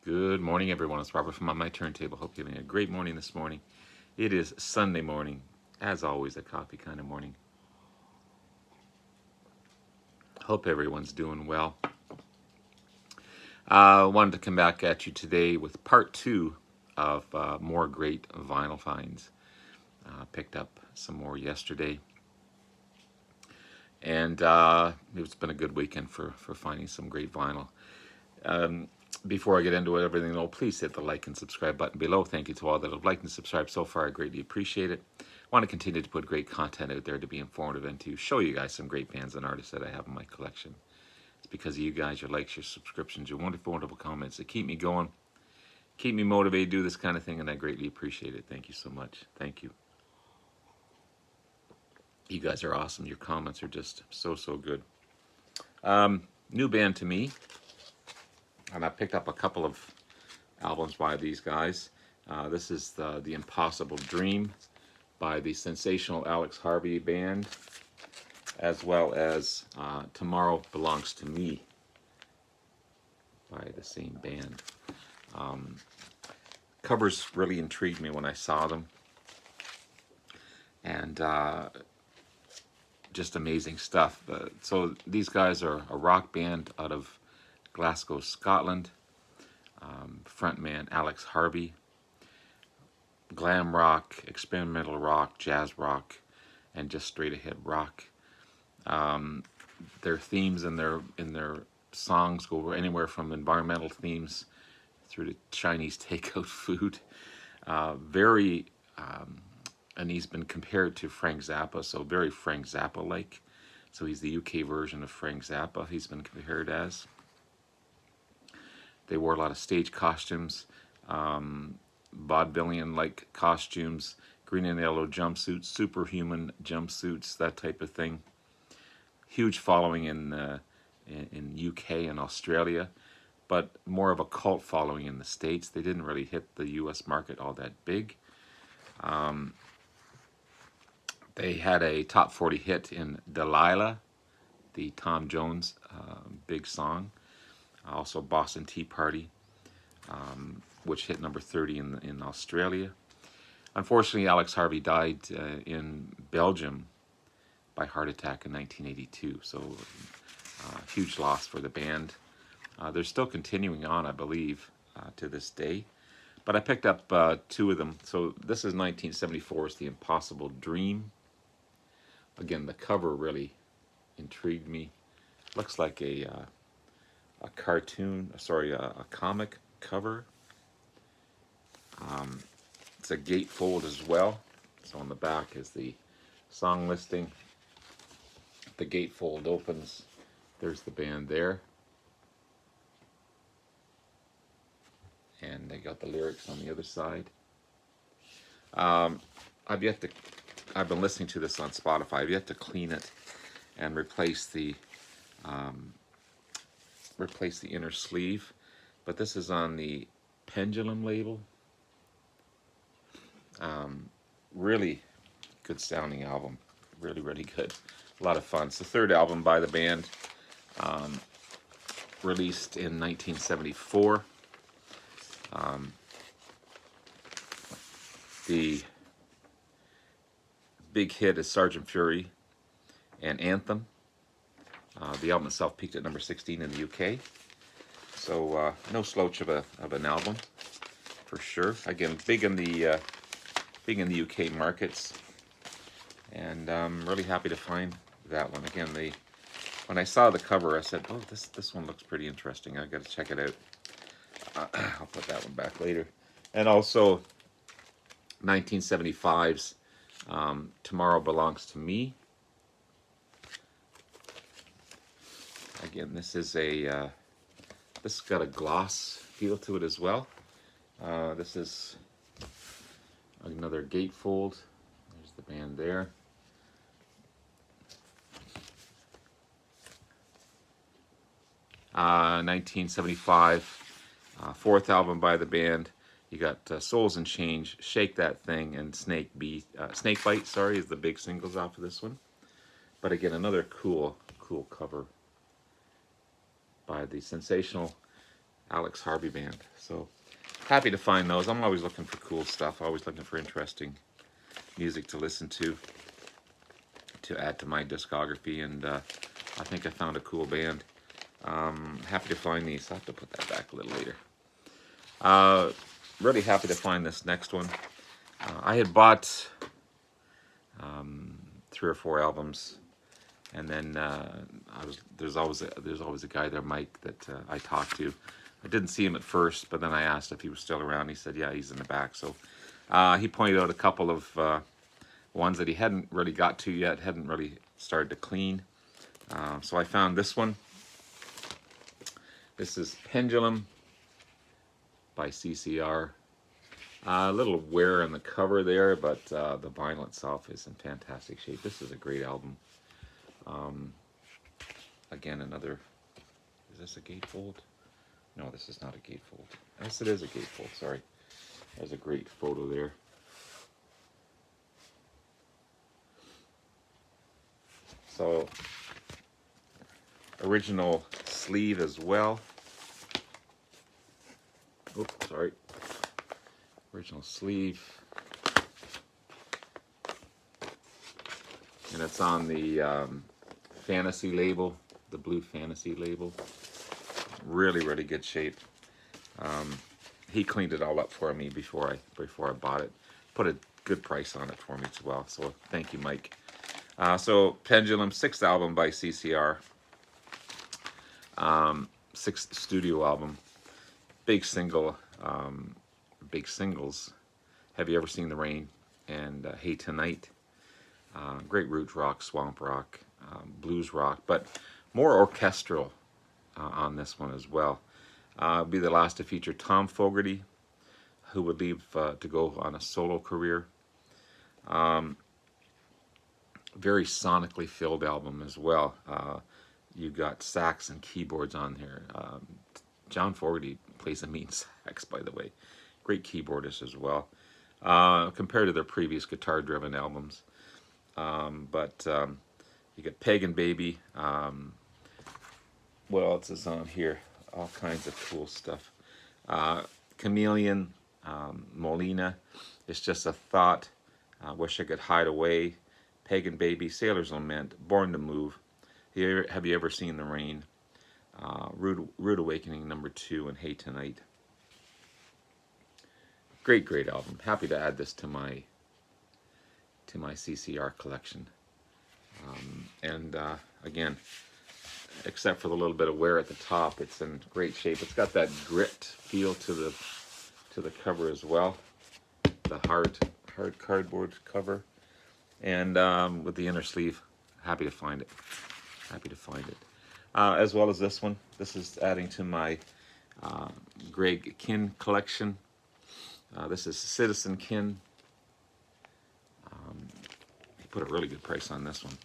Good morning, everyone. It's Robert from On My Turntable. Hope you're having a great morning this morning. It is Sunday morning, as always, a coffee kind of morning. Hope everyone's doing well. Wanted to come back at you today with part two of more great vinyl finds. Picked up some more yesterday, and it's been a good weekend for finding some great vinyl. Before I get into everything, though, please hit the like and subscribe button below. Thank you to all that have liked and subscribed so far. I greatly appreciate it. I want to continue to put great content out there to be informative and to show you guys some great bands and artists that I have in my collection. It's because of you guys, your likes, your subscriptions, your wonderful, wonderful comments that keep me going, keep me motivated to do this kind of thing, and I greatly appreciate it. Thank you so much. Thank you. You guys are awesome. Your comments are just so good. New band to me. And I picked up a couple of albums by these guys. This is the Impossible Dream by the Sensational Alex Harvey Band, as well as Tomorrow Belongs to Me by the same band. Covers really intrigued me when I saw them, and just amazing stuff. So these guys are a rock band out of Glasgow, Scotland. Frontman Alex Harvey. Glam rock, experimental rock, jazz rock, and just straight ahead rock. Their themes and their songs go anywhere from environmental themes through to Chinese takeout food. And he's been compared to Frank Zappa, so very Frank Zappa-like. So he's the UK version of Frank Zappa, he's been compared as. They wore a lot of stage costumes, vaudevillian-like costumes, green and yellow jumpsuits, superhuman jumpsuits, that type of thing. Huge following in UK and Australia, but more of a cult following in the States. They didn't really hit the US market all that big. They had a top 40 hit in Delilah, the Tom Jones big song. Also Boston Tea Party, which hit number 30 in Australia. Unfortunately, Alex Harvey died in Belgium by heart attack in 1982, so huge loss for the band. They're still continuing on, I believe, to this day. But I picked up two of them. So this is 1974's The Impossible Dream. Again, the cover really intrigued me. Looks like a cartoon, sorry, a comic cover. It's a gatefold as well. So on the back is the song listing. The gatefold opens. There's the band there. And they got the lyrics on the other side. I've been listening to this on Spotify. I've yet to clean it and replace the inner sleeve, but this is on the Pendulum label. Really good sounding album, really good, a lot of fun. It's the third album by the band, released in 1974. The big hit is Sergeant Fury and Anthem. The album itself peaked at number 16 in the UK. So no slouch of an album, for sure. Again, big in the UK markets, and I'm really happy to find that one. Again, when I saw the cover, I said, "Oh, this one looks pretty interesting. I got to check it out." I'll put that one back later. And also 1975's Tomorrow Belongs to Me. Again, this has got a gloss feel to it as well. This is another gatefold. There's the band there. Uh, 1975, fourth album by the band. You got Souls and Change, Shake That Thing, and Snake Bite, sorry, is the big singles off of this one. But again, another cool cover by the Sensational Alex Harvey Band. So happy to find those. I'm always looking for cool stuff, always looking for interesting music to listen to add to my discography, and I think I found a cool band. Happy to find these. I'll have to put that back a little later. Really happy to find this next one. I had bought 3 or 4 albums, and then there's always a guy there, Mike, that I talked to. I didn't see him at first, but then I asked if he was still around. He said, yeah, he's in the back. So he pointed out a couple of ones that he hadn't really got to yet, hadn't really started to clean. So I found this one. This is Pendulum by CCR. A little wear on the cover there, but the vinyl itself is in fantastic shape. This is a great album. Again, another, is this a gatefold? No, this is not a gatefold. Yes, it is a gatefold, sorry. There's a great photo there. So, original sleeve as well. Oops, sorry. Original sleeve. And it's on the Fantasy label, the blue Fantasy label. Really, really good shape. He cleaned it all up for me before I bought it. Put a good price on it for me as well. So thank you, Mike. So Pendulum, 6th album by CCR. 6th studio album. Big single, big singles. Have You Ever Seen the Rain? And Hey Tonight. Great roots rock, swamp rock, blues rock, but more orchestral on this one as well. Be the last to feature Tom Fogerty, who would leave to go on a solo career. Very sonically filled album as well. You got sax and keyboards on here. John Fogerty plays a mean sax, by the way. Great keyboardist as well, compared to their previous guitar-driven albums. But you get Pagan Baby. What else is on here? All kinds of cool stuff. Chameleon, Molina, It's Just a Thought, Wish I Could Hide Away, Pagan Baby, Sailor's Lament, Born to Move, Have You Ever Seen the Rain, Rude Awakening #2, and Hey Tonight. Great, great album. Happy to add this to my CCR collection. Again, except for the little bit of wear at the top, it's in great shape. It's got that grit feel to the cover as well. The hard cardboard cover, and with the inner sleeve. Happy to find it. Happy to find it. As well as this one. This is adding to my Greg Kihn collection. This is Citizen Kihn. He put a really good price on this one.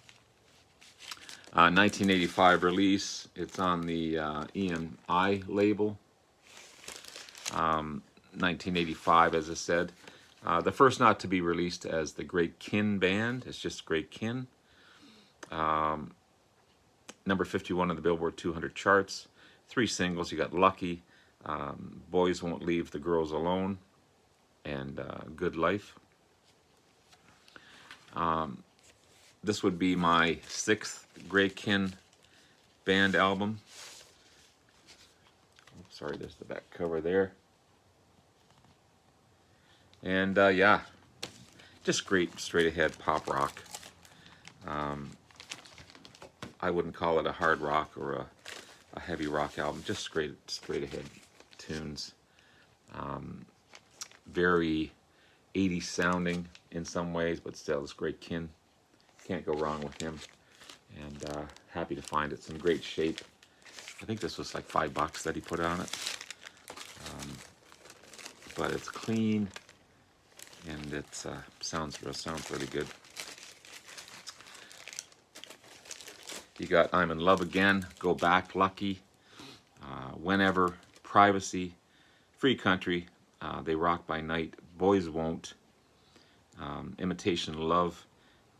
1985 release. It's on the EMI label. 1985, as I said. The first not to be released as the Greg Kihn Band. It's just Greg Kihn. Number 51 on the Billboard 200 charts. 3 singles. You got Lucky, Boys Won't Leave the Girls Alone, and Good Life. This would be my 6th Greg Kihn Band album. Oh, sorry, there's the back cover there. And yeah, just great straight ahead pop rock. I wouldn't call it a hard rock or a heavy rock album, just straight ahead tunes. Very 80s sounding in some ways, but still it's Greg Kihn. Can't go wrong with him. And happy to find it. It's in great shape. I think this was like $5 that he put on it. But it's clean, and it sounds really good. You got I'm in Love Again, Go Back, Lucky, Whenever, Privacy, Free Country, They Rock by Night, Boys Won't, Imitation Love,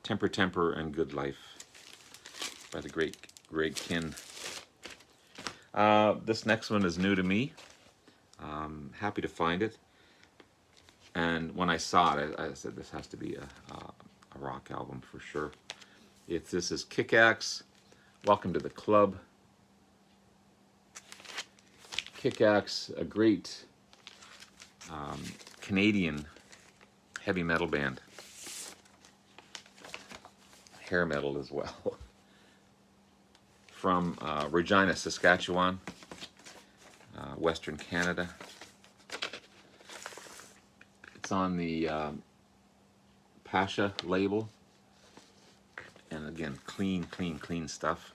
Temper, and Good Life by the great Greg Kihn. This next one is new to me. Happy to find it. And when I saw it, I said this has to be a rock album for sure. This is Kick-Axe. Welcome to the club. Kick-Axe, a great Canadian heavy metal band. Hair metal as well. From Regina, Saskatchewan, Western Canada. It's on the Pasha label. And again, clean stuff.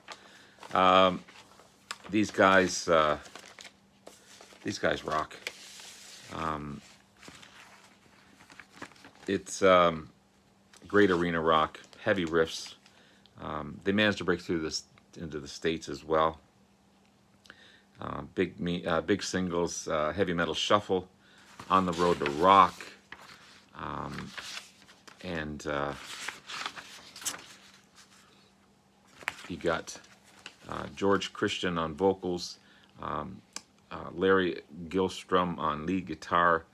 These guys rock. It's great arena rock, heavy riffs. They managed to break through this into the States as well. Big singles, Heavy Metal Shuffle, On the Road to Rock, and you got George Christian on vocals, Larry Gilstrom on lead guitar,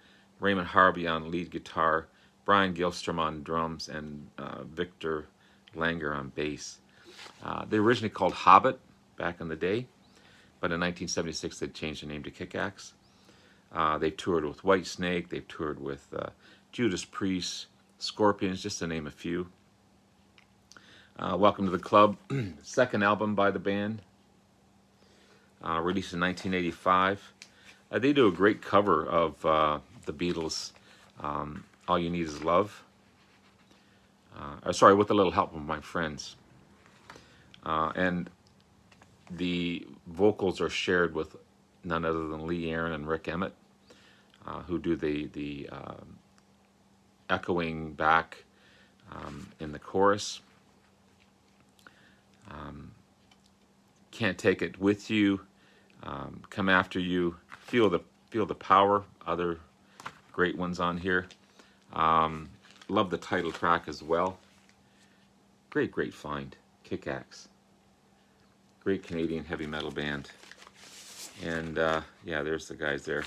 Raymond Harvey on lead guitar, Brian Gilstrom on drums, and Victor Langer on bass. They originally called Hobbit back in the day, but in 1976 they changed the name to Kick-Axe. They've toured with Whitesnake, they've toured with Judas Priest, Scorpions, just to name a few. Welcome to the club. Second album by the band, released in 1985. They do a great cover of the Beatles' All You Need Is Love. Sorry, with a little help from my friends. And the vocals are shared with none other than Lee Aaron and Rick Emmett, who do the echoing back in the chorus. Can't Take It With You, Come After You, Feel the Power, other great ones on here. Love the title track as well. Great find, Kick-Axe. Great Canadian heavy metal band. And yeah, there's the guys there.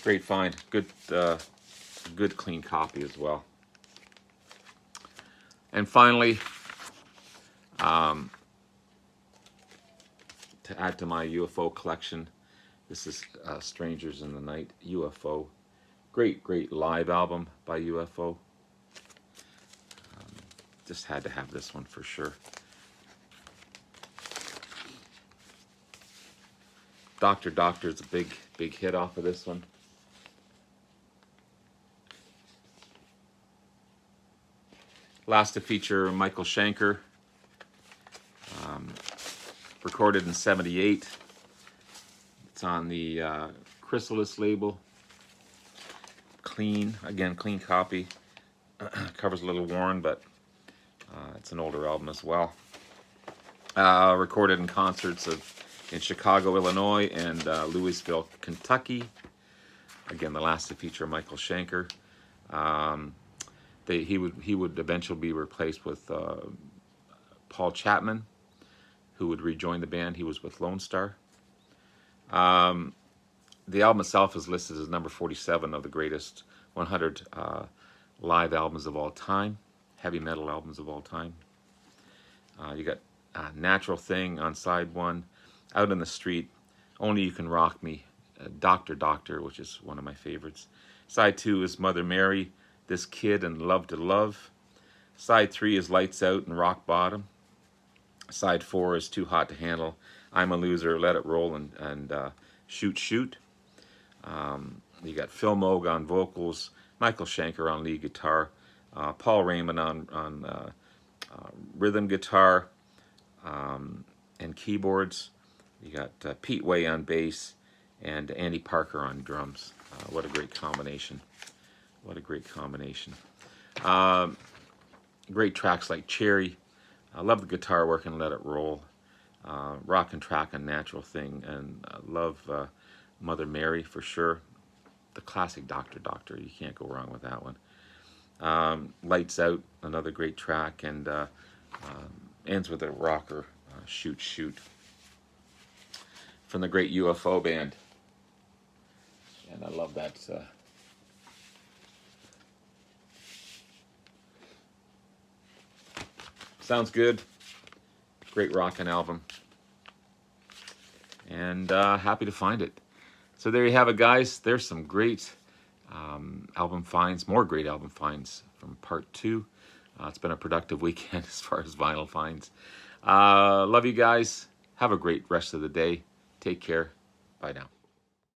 Great find. Good clean copy as well. And finally, to add to my UFO collection, this is Strangers in the Night, UFO. Great live album by UFO. Just had to have this one for sure. Doctor is a big hit off of this one. Last to feature Michael Schenker, recorded in '78. It's on the Chrysalis label. Clean copy. Cover's a little worn, but it's an older album as well. Recorded in concerts in Chicago, Illinois, and Louisville, Kentucky. Again, the last to feature Michael Schenker. He would eventually be replaced with Paul Chapman, who would rejoin the band. He was with Lone Star. The album itself is listed as number 47 of the greatest 100 live albums of all time, heavy metal albums of all time. You got Natural Thing on side 1, Out in the Street, Only You Can Rock Me, Doctor, which is one of my favorites. Side 2 is Mother Mary, This Kid, and Love to Love. Side 3 is Lights Out and Rock Bottom. Side 4 is Too Hot to Handle, I'm a Loser, Let It Roll, and Shoot. You got Phil Moog on vocals, Michael Schenker on lead guitar, Paul Raymond on rhythm guitar and keyboards. You got Pete Way on bass and Andy Parker on drums. What a great combination. Great tracks like Cherry. I love the guitar work and Let It Roll. Rock and Track and Natural Thing. And I love Mother Mary for sure. The classic Doctor. You can't go wrong with that one. Lights Out, another great track, and ends with a rocker, Shoot Shoot, from the great UFO band. And I love that. Sounds good. Great rockin' album. And happy to find it. So there you have it, guys. There's some great album finds, more great album finds from part 2. It's been a productive weekend as far as vinyl finds. Love you guys. Have a great rest of the day. Take care. Bye now.